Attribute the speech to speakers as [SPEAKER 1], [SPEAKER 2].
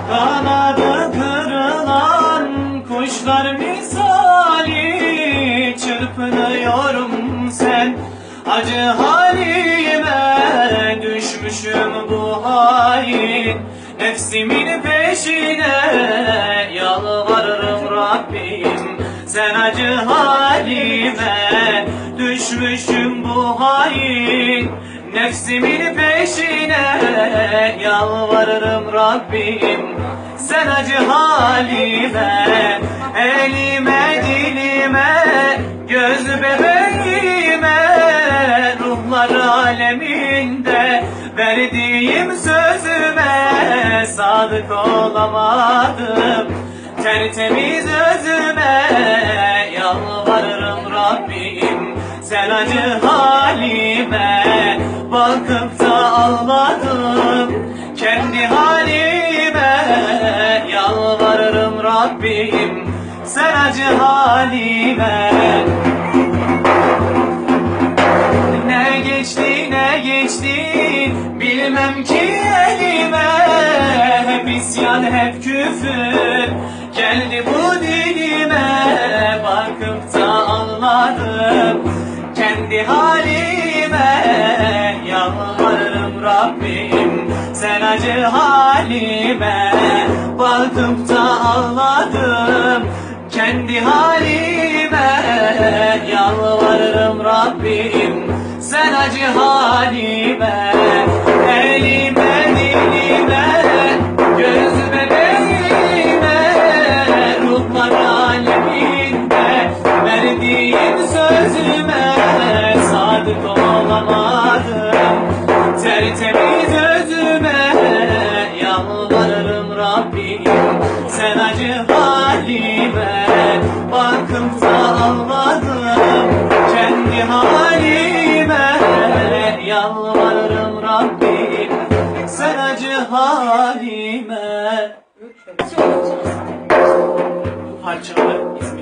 [SPEAKER 1] Kanadı kırılan kuşlar misali çırpınıyorum sen acı halime, düşmüşüm bu hain nefsimin peşine. Yalvarırım Rabbim sen acı halime, düşmüşüm bu hain nefsimin peşine. Yalvarırım Rabbim sen acı halime, elime dilime göz bebeğime, ruhlar aleminde verdiğim sözüme sadık olamadım tertemiz özüme. Yalvarırım Rabbim sen acı halime, bakıp da ağladım kendi halime. Yalvarırım Rabbim sen acı halime. Ne geçti ne geçti bilmem ki elime, hep isyan hep küfür geldi bu dilime. Bakıp da ağladım kendi halime. Yalvarırım Rabbim sen acı halime, bakıp da ağladım kendi halime. Yalvarırım Rabbim sen acı halime, elime dilime göz bebeğime, ruhlar aleminde verdiğim sözüme sadık olamadım tertemiz özüme. Yalvarırım Rabbim sen acı halime, bakıp da ağladım kendi halime. Yalvarırım Rabbim sen acı halime. Bu parçanın ismi